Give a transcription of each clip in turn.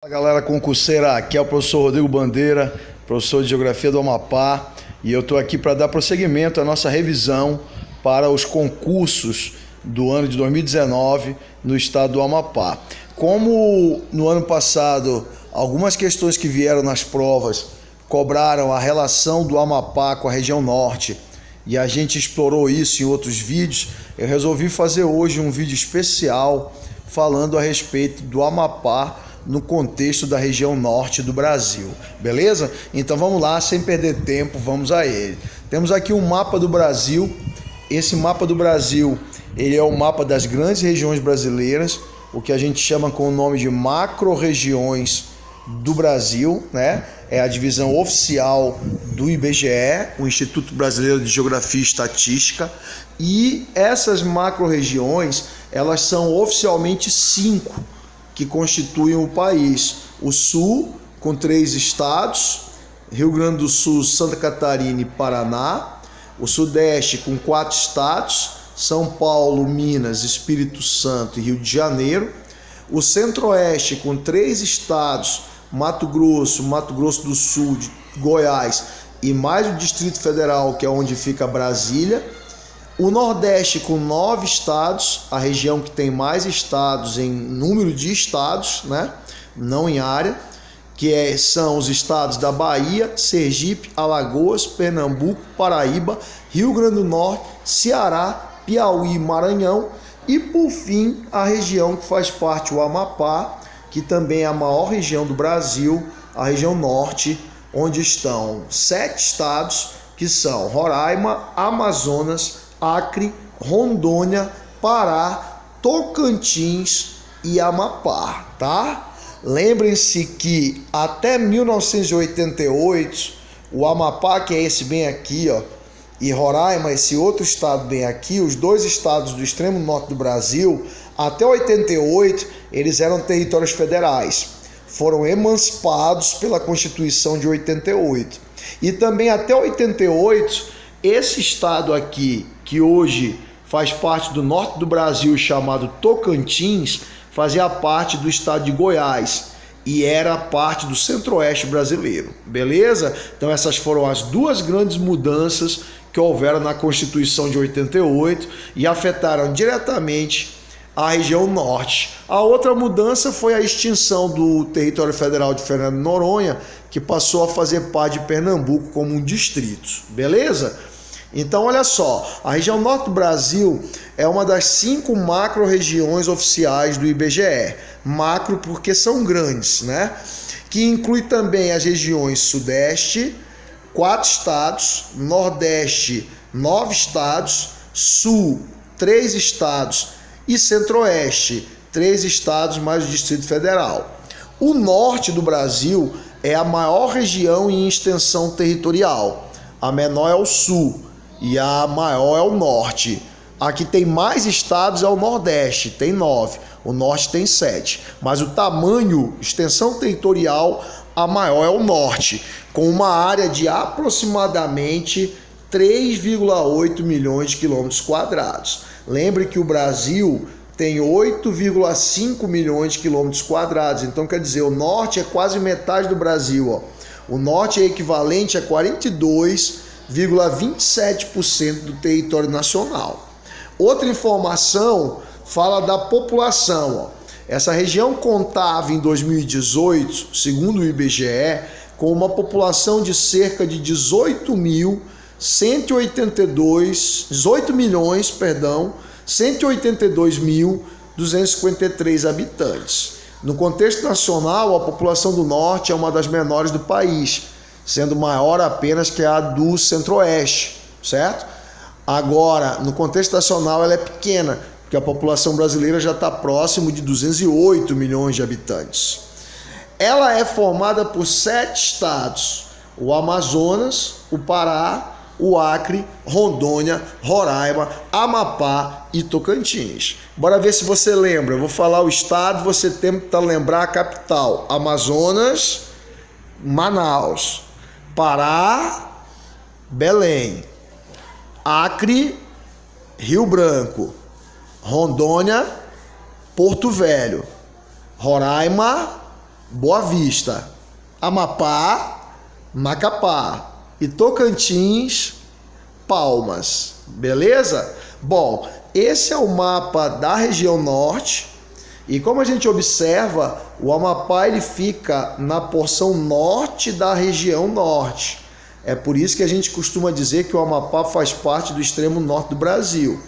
Fala galera concurseira, aqui é o professor Rodrigo Bandeira, professor de Geografia do Amapá, e eu estou aqui para dar prosseguimento à nossa revisão para os concursos do ano de 2019 no estado do Amapá. Como no ano passado algumas questões que vieram nas provas cobraram a relação do Amapá com a região norte e a gente explorou isso em outros vídeos, eu resolvi fazer hoje um vídeo especial falando a respeito do Amapá no contexto da região norte do Brasil, beleza? Então vamos lá, sem perder tempo, vamos a ele. Temos aqui um mapa do Brasil. Esse mapa do Brasil, ele é o mapa das grandes regiões brasileiras, o que a gente chama com o nome de macro-regiões do Brasil, né? É a divisão oficial do IBGE, o Instituto Brasileiro de Geografia e Estatística, e essas macro-regiões, elas são oficialmente 5 que constituem o país. O Sul, com 3 estados, Rio Grande do Sul, Santa Catarina e Paraná. O Sudeste, com 4 estados, São Paulo, Minas, Espírito Santo e Rio de Janeiro. O Centro-Oeste, com 3 estados, Mato Grosso do Sul, Goiás e mais o Distrito Federal, que é onde fica Brasília. O Nordeste com 9 estados, a região que tem mais estados em número de estados, né? Não em área, são os estados da Bahia, Sergipe, Alagoas, Pernambuco, Paraíba, Rio Grande do Norte, Ceará, Piauí e Maranhão. E por fim, a região que faz parte do Amapá, que também é a maior região do Brasil, a região norte, onde estão 7 estados, que são Roraima, Amazonas, Acre, Rondônia, Pará, Tocantins e Amapá, tá? Lembrem-se que até 1988, o Amapá, que é esse bem aqui, ó, e Roraima, esse outro estado bem aqui, os 2 estados do extremo norte do Brasil, até 88, eles eram territórios federais. Foram emancipados pela Constituição de 88. E também até 88, esse estado aqui, que hoje faz parte do norte do Brasil, chamado Tocantins, fazia parte do estado de Goiás e era parte do centro-oeste brasileiro, beleza? Então essas foram as 2 grandes mudanças que houveram na Constituição de 88 e afetaram diretamente a região norte. A outra mudança foi a extinção do território federal de Fernando de Noronha, que passou a fazer parte de Pernambuco como um distrito, beleza? Então olha só, a região norte do Brasil é uma das 5 macro-regiões oficiais do IBGE. Macro porque são grandes, né? Que inclui também as regiões Sudeste, 4 estados, Nordeste, 9 estados, Sul, 3 estados e Centro-Oeste, 3 estados mais o Distrito Federal. O norte do Brasil é a maior região em extensão territorial. A menor é o Sul e a maior é o norte. A que tem mais estados é o Nordeste, tem 9. O norte tem 7. Mas o tamanho, extensão territorial, a maior é o norte, com uma área de aproximadamente 3,8 milhões de quilômetros quadrados. Lembre que o Brasil tem 8,5 milhões de quilômetros quadrados. Então, quer dizer, o norte é quase metade do Brasil, ó. O norte é equivalente a 42,27% do território nacional. Outra informação fala da população, ó. Essa região contava em 2018, segundo o IBGE, com uma população de cerca de 18 milhões, 182.253 habitantes. No contexto nacional, a população do norte é uma das menores do país, sendo maior apenas que a do centro-oeste, certo? Agora, no contexto nacional, ela é pequena, porque a população brasileira já está próximo de 208 milhões de habitantes. Ela é formada por 7 estados: o Amazonas, o Pará, o Acre, Rondônia, Roraima, Amapá e Tocantins. Bora ver se você lembra. Eu vou falar o estado, você tenta lembrar a capital. Amazonas, Manaus. Pará, Belém. Acre, Rio Branco. Rondônia, Porto Velho. Roraima, Boa Vista, Amapá, Macapá e Tocantins, Palmas, beleza? Bom, esse é o mapa da região norte e como a gente observa, o Amapá ele fica na porção norte da região norte. É por isso que a gente costuma dizer que o Amapá faz parte do extremo norte do Brasil.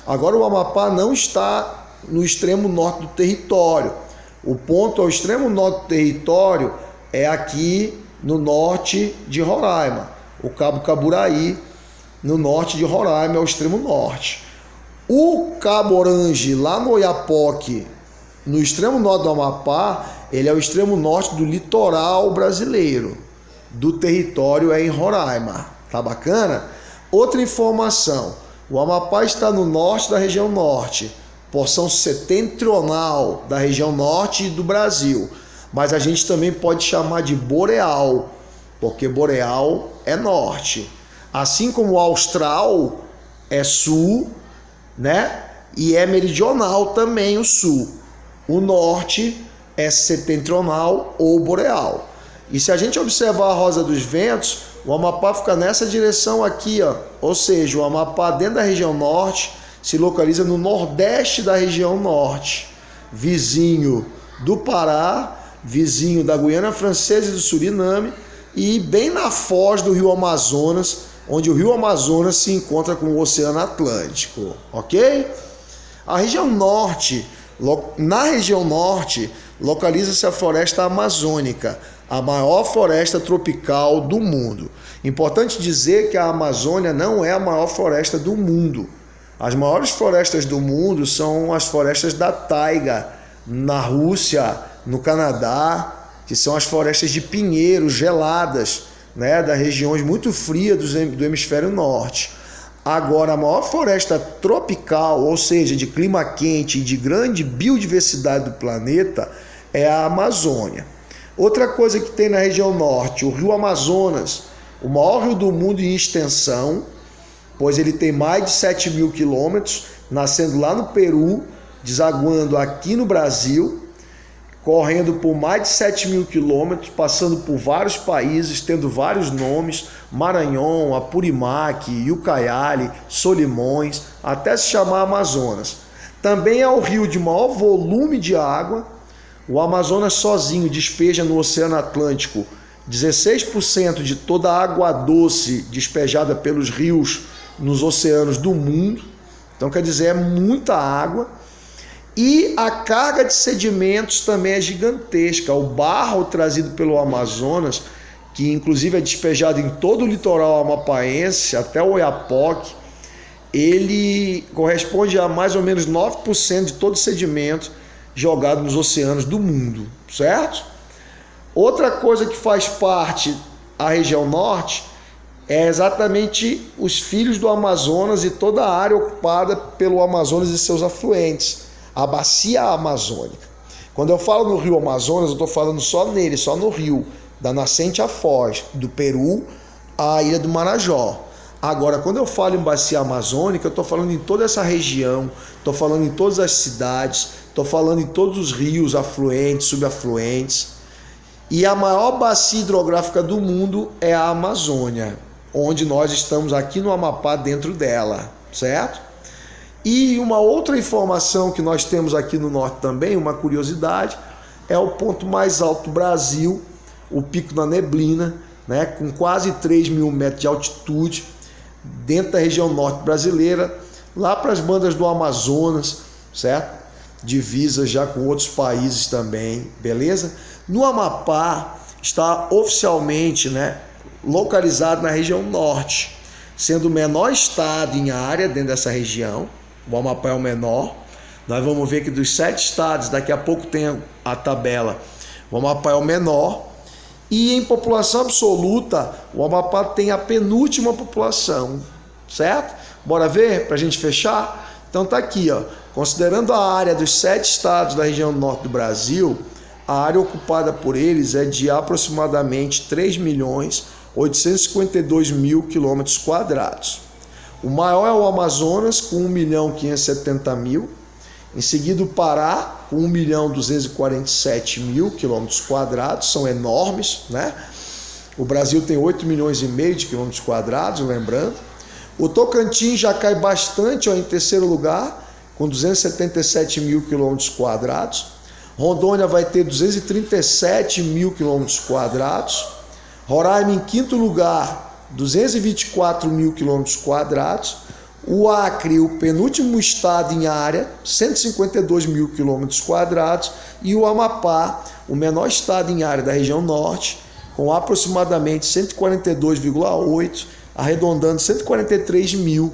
Agora o Amapá não está no extremo norte do território. O ponto ao extremo norte do território é aqui no norte de Roraima. O Cabo Caburaí, no norte de Roraima, é o extremo norte. O Cabo Orange, lá no Oiapoque, no extremo norte do Amapá, ele é o extremo norte do litoral brasileiro. Do território é em Roraima. Tá bacana? Outra informação. O Amapá está no norte da região norte, porção setentrional da região norte do Brasil. Mas a gente também pode chamar de boreal, porque boreal é norte. Assim como o austral é sul, né? E é meridional também o sul. O norte é setentrional ou boreal. E se a gente observar a rosa dos ventos, o Amapá fica nessa direção aqui, ó. Ou seja, o Amapá dentro da região norte se localiza no nordeste da região norte, vizinho do Pará, vizinho da Guiana Francesa e do Suriname e bem na foz do rio Amazonas, onde o rio Amazonas se encontra com o Oceano Atlântico, ok? A região norte, na região norte, localiza-se a floresta amazônica, a maior floresta tropical do mundo. Importante dizer que a Amazônia não é a maior floresta do mundo. As maiores florestas do mundo são as florestas da taiga, na Rússia, no Canadá, que são as florestas de pinheiros geladas, né, das regiões muito frias do hemisfério norte. Agora, a maior floresta tropical, ou seja, de clima quente e de grande biodiversidade do planeta, é a Amazônia. Outra coisa que tem na região norte, o rio Amazonas, o maior rio do mundo em extensão, pois ele tem mais de 7.000 quilômetros, nascendo lá no Peru, desaguando aqui no Brasil, correndo por mais de 7.000 quilômetros, passando por vários países, tendo vários nomes, Maranhão, Apurimac, Ucaiali, Solimões, até se chamar Amazonas. Também é o rio de maior volume de água. O Amazonas sozinho despeja no Oceano Atlântico 16% de toda a água doce despejada pelos rios nos oceanos do mundo. Então, quer dizer, é muita água. E a carga de sedimentos também é gigantesca. O barro trazido pelo Amazonas, que inclusive é despejado em todo o litoral amapaense, até o Oiapoque, ele corresponde a mais ou menos 9% de todo o sedimento jogado nos oceanos do mundo, certo? Outra coisa que faz parte da região norte é exatamente os filhos do Amazonas e toda a área ocupada pelo Amazonas e seus afluentes, a bacia amazônica. Quando eu falo no rio Amazonas, eu estou falando só nele, só no rio, da nascente à foz, do Peru à ilha do Marajó. Agora, quando eu falo em bacia amazônica, eu estou falando em toda essa região, estou falando em todas as cidades, estou falando em todos os rios afluentes, subafluentes. E a maior bacia hidrográfica do mundo é a Amazônia, onde nós estamos aqui no Amapá dentro dela, certo? E uma outra informação que nós temos aqui no norte também, uma curiosidade, é o ponto mais alto do Brasil, o Pico da Neblina, né, com quase 3.000 metros de altitude, dentro da região norte brasileira, lá para as bandas do Amazonas, certo? Divisa já com outros países também, beleza? No Amapá está oficialmente, né, localizado na região norte, sendo o menor estado em área dentro dessa região. O Amapá é o menor. Nós vamos ver que dos 7 estados, daqui a pouco tem a tabela, o Amapá é o menor. E em população absoluta, o Amapá tem a penúltima população, certo? Bora ver para a gente fechar? Então tá aqui, ó. Considerando a área dos 7 estados da região norte do Brasil, a área ocupada por eles é de aproximadamente 3.852.000 quilômetros quadrados. O maior é o Amazonas, com 1.570.000, Em seguida, o Pará, com 1.247.000 quilômetros quadrados, são enormes, né? O Brasil tem 8,5 milhões de quilômetros quadrados, lembrando. O Tocantins já cai bastante, ó, em terceiro lugar, com 277.000 quilômetros quadrados. Rondônia vai ter 237.000 quilômetros quadrados. Roraima, em quinto lugar, 224.000 quilômetros quadrados. O Acre, o penúltimo estado em área, 152.000 quilômetros quadrados. E o Amapá, o menor estado em área da região norte, com aproximadamente 142,8, arredondando 143.000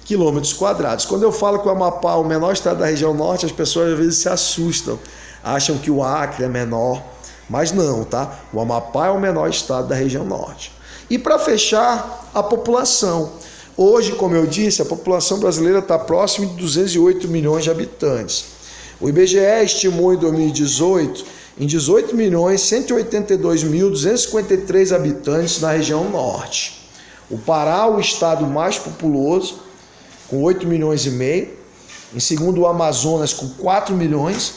quilômetros quadrados. Quando eu falo que o Amapá é o menor estado da região norte, as pessoas às vezes se assustam, acham que o Acre é menor, mas não, tá? O Amapá é o menor estado da região norte. E para fechar, a população. Hoje, como eu disse, a população brasileira está próxima de 208 milhões de habitantes. O IBGE estimou em 2018 em 18.182.253 habitantes na região norte. O Pará, o estado mais populoso, com 8,5 milhões. Em segundo, o Amazonas, com 4 milhões.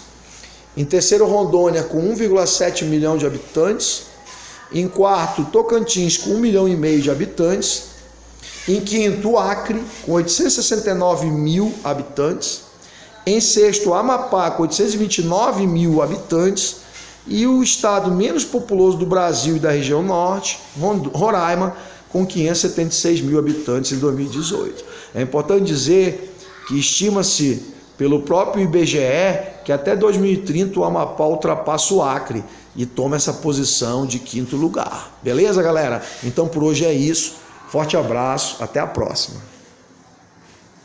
Em terceiro, Rondônia, com 1,7 milhão de habitantes. Em quarto, Tocantins, com 1,5 milhão de habitantes. Em quinto, Acre, com 869.000 habitantes. Em sexto, Amapá, com 829.000 habitantes. E o estado menos populoso do Brasil e da região norte, Roraima, com 576.000 habitantes em 2018. É importante dizer que estima-se pelo próprio IBGE que até 2030 o Amapá ultrapassa o Acre e toma essa posição de quinto lugar. Beleza, galera? Então por hoje é isso. Forte abraço, até a próxima.